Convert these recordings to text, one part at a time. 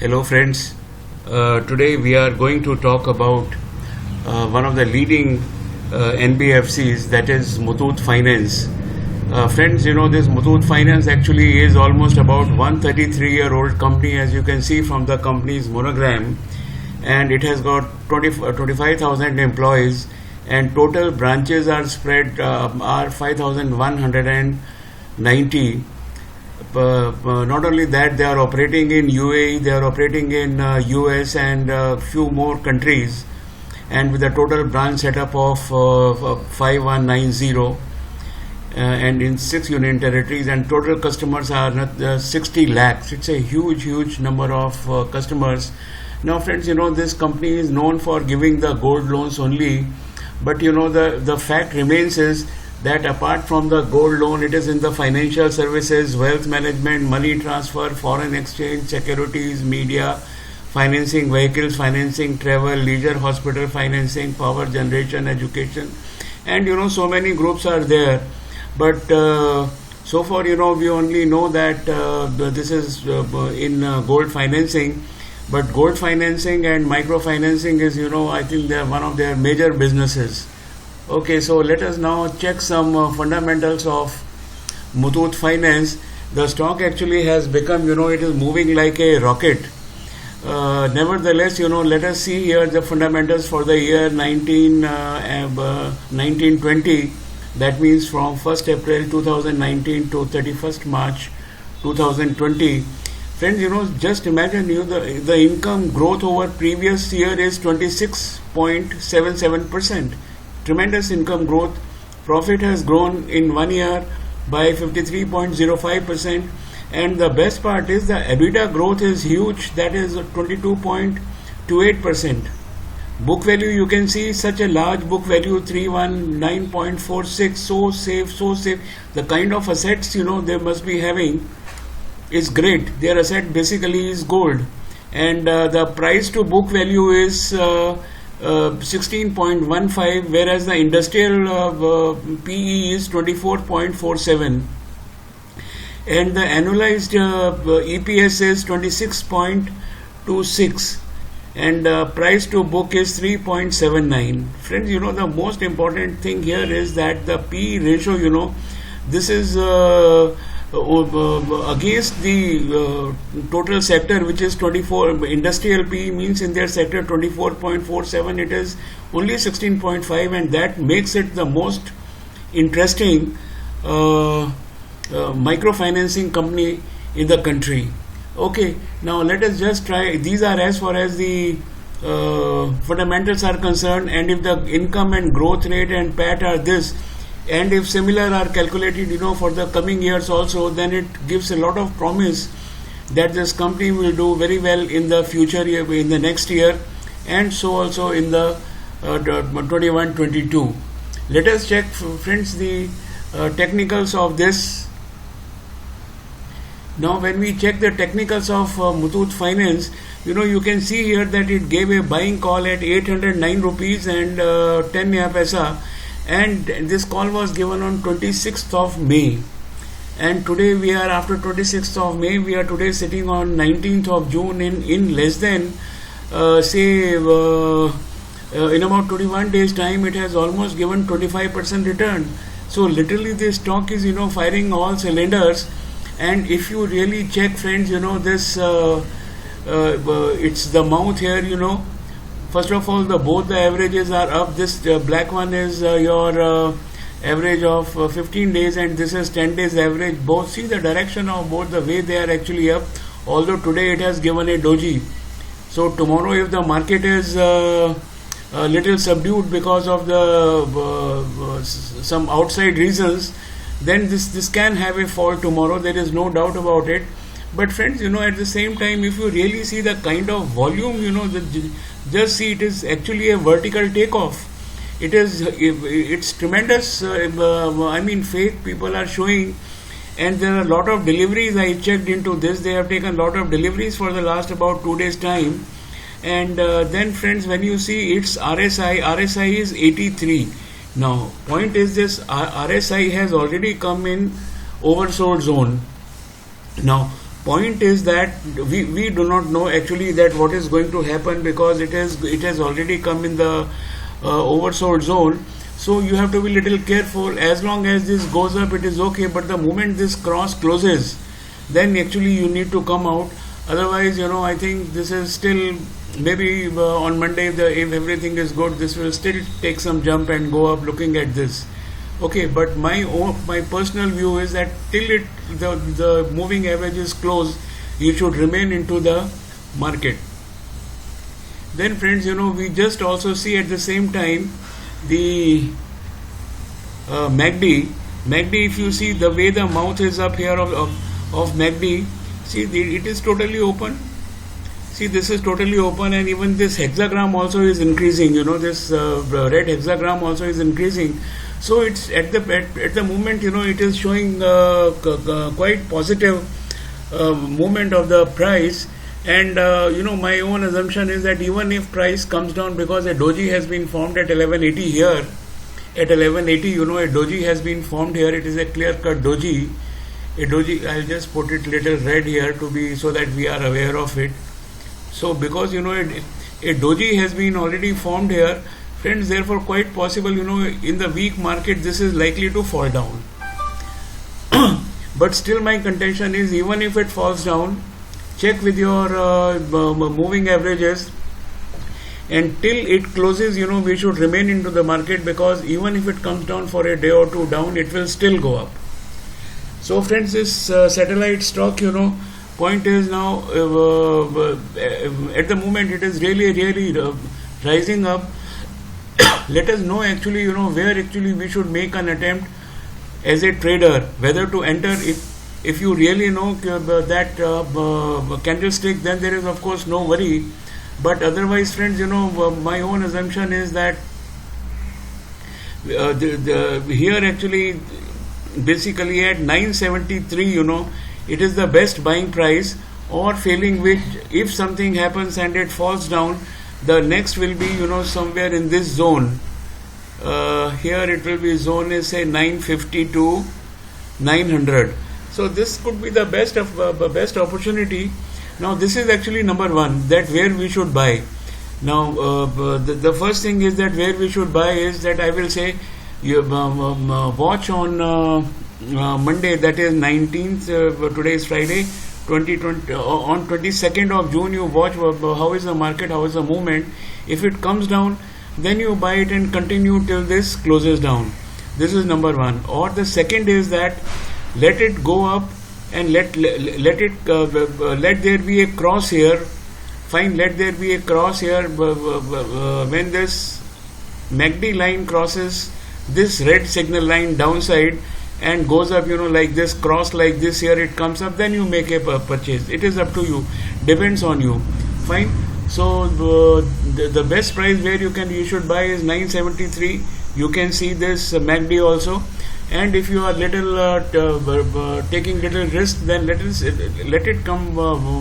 Hello, friends. Today we are going to talk about one of the leading NBFCs, that is Muthoot Finance. Friends, this Muthoot Finance actually is almost about 133-year-old company, as you can see from the company's monogram, and it has got 25,000 employees, and total branches are spread are 5,190. Not only that, they are operating in UAE, they are operating in US and few more countries, and with a total branch setup of 5190 and in 6 union territories, and total customers are 60 lakhs. It's a huge number of customers. Now friends, this company is known for giving the gold loans only, but the fact remains is that apart from the gold loan, it is in the financial services, wealth management, money transfer, foreign exchange, securities, media, financing vehicles, financing travel, leisure, hospital financing, power generation, education, and so many groups are there. But so far, we only know that this is in gold financing, but gold financing and microfinancing is, I think they are one of their major businesses. Okay, so let us now check some fundamentals of Muthoot Finance. The stock actually has become, it is moving like a rocket. Nevertheless, let us see here the fundamentals for the year 1920. That means from 1st April 2019 to 31st March 2020. Friends, just imagine the income growth over previous year is 26.77%. Tremendous income growth. Profit has grown in 1 year by 53.05%, and the best part is the EBITDA growth is huge, that is 22.28%. Book value, you can see such a large book value, 319.46. So safe. The kind of assets they must be having is great. Their asset basically is gold, and the price to book value is 16.15, whereas the industrial PE is 24.47, and the annualized EPS is 26.26, and price to book is 3.79. Friends, the most important thing here is that the PE ratio, this is against the total sector, which is 24. Industrial PE means in their sector 24.47, it is only 16.5, and that makes it the most interesting microfinancing company in the country. Okay, now let us just try. These are as far as the fundamentals are concerned, and if the income and growth rate and PAT are this, and if similar are calculated for the coming years also, then it gives a lot of promise that this company will do very well in the future year, in the next year, and so also in the 21-22. Let us check, friends, the technicals of this. Now when we check the technicals of Muthoot Finance, you can see here that it gave a buying call at 809 rupees and 10 paisa, and this call was given on 26th of May, and today we are after 26th of May, we are today sitting on 19th of June. In less than in about 21 days time, it has almost given 25% return. So literally this stock is firing all cylinders. And if you really check, friends, this it's the mouth here. First of all, both the averages are up. This black one is your average of 15 days, and this is 10 days average. Both, see the direction of both, the way they are actually up, although today it has given a doji. So tomorrow, if the market is a little subdued because of the some outside reasons, then this can have a fall tomorrow. There is no doubt about it. But friends, at the same time, if you really see the kind of volume, just see, it is actually a vertical takeoff. It's tremendous. Faith people are showing, and there are a lot of deliveries. I checked into this. They have taken a lot of deliveries for the last about 2 days time. And then, friends, when you see its RSI is 83. Now, point is this: RSI has already come in oversold zone. Now, point is that we do not know actually that what is going to happen, because it has already come in the oversold zone. So you have to be little careful. As long as this goes up, it is okay, but the moment this cross closes, then actually you need to come out. Otherwise, I think this is still, maybe on Monday, if everything is good, this will still take some jump and go up looking at this. Okay, but my personal view is that till the moving average is closed, you should remain into the market. Then friends, we just also see at the same time the MACD. MACD, if you see the way the mouth is up here of MACD, see it is totally open. See, this is totally open, and even this hexagram also is increasing. This red hexagram also is increasing. So it's at the moment, it is showing quite positive movement of the price. And my own assumption is that even if price comes down, because a doji has been formed at 1180 here, at 1180, a doji has been formed here. It is a clear-cut doji. A doji, I'll just put it little red here to be so that we are aware of it. So because a doji has been already formed here, friends, therefore quite possible, in the weak market this is likely to fall down. But still my contention is, even if it falls down, check with your moving averages, and till it closes, we should remain into the market, because even if it comes down for a day or two down, it will still go up. So friends, this satellite stock, point is now at the moment it is really rising up. Let us know actually, where actually we should make an attempt as a trader, whether to enter. If you really know that candlestick, then there is of course no worry. But otherwise, friends, my own assumption is that here actually basically at 973, it is the best buying price, or failing which, if something happens and it falls down, the next will be somewhere in this zone. Here it will be zone is say 950 to 900. So this could be the best opportunity. Now this is actually number one, that where we should buy. Now the first thing is that where we should buy is that I will say you watch on Monday, that is 19th, today is Friday, 2020, on 22nd of June, you watch how is the market, how is the movement. If it comes down, then you buy it and continue till this closes down. This is number one. Or the second is that let it go up and let there be a cross here. Fine, let there be a cross here. When this MACD line crosses this red signal line downside and goes up, like this cross, like this here, it comes up, then you make a purchase. It is up to you, depends on you. Fine. So the best price where you should buy is 973. You can see this MACD also. And if you are taking little risk, then let it come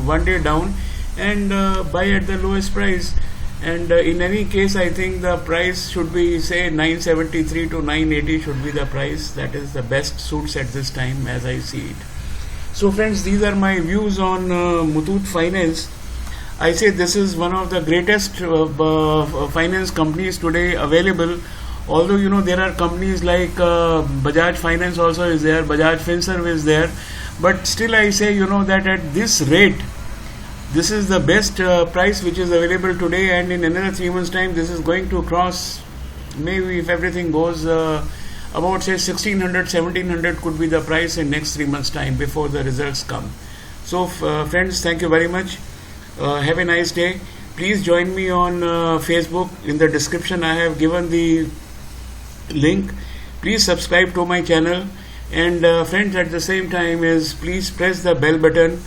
one day down and buy at the lowest price. And in any case, I think the price should be say 973 to 980 should be the price. That is the best suits at this time as I see it. So friends, these are my views on Muthoot Finance. I say this is one of the greatest finance companies today available. Although there are companies like Bajaj Finance also is there, Bajaj Finserv is there, but still I say that at this rate, this is the best price which is available today, and in another 3 months time this is going to cross, maybe if everything goes about say 1600, 1700 could be the price in next 3 months time before the results come. So friends, thank you very much. Have a nice day. Please join me on Facebook. In the description I have given the link. Please subscribe to my channel, and friends, at the same time is please press the bell button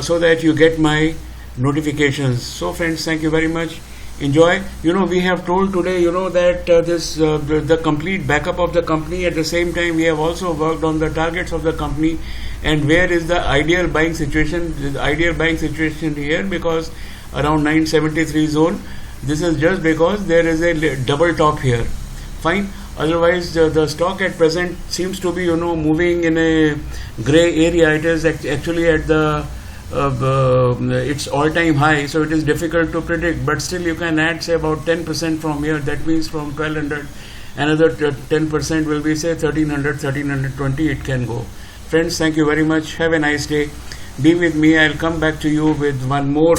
so that you get my notifications. So friends, thank you very much. Enjoy. We have told today that the complete backup of the company. At the same time, we have also worked on the targets of the company and where is the ideal buying situation. The ideal buying situation here, because around 973 zone, this is just because there is a double top here. Fine. Otherwise, the stock at present seems to be, moving in a gray area. It is actually at the its all-time high, so it is difficult to predict. But still, you can add say about 10% from here. That means from 1200, another 10% will be say 1300, 1320. It can go. Friends, thank you very much. Have a nice day. Be with me. I'll come back to you with one more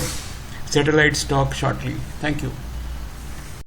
satellite stock shortly. Thank you.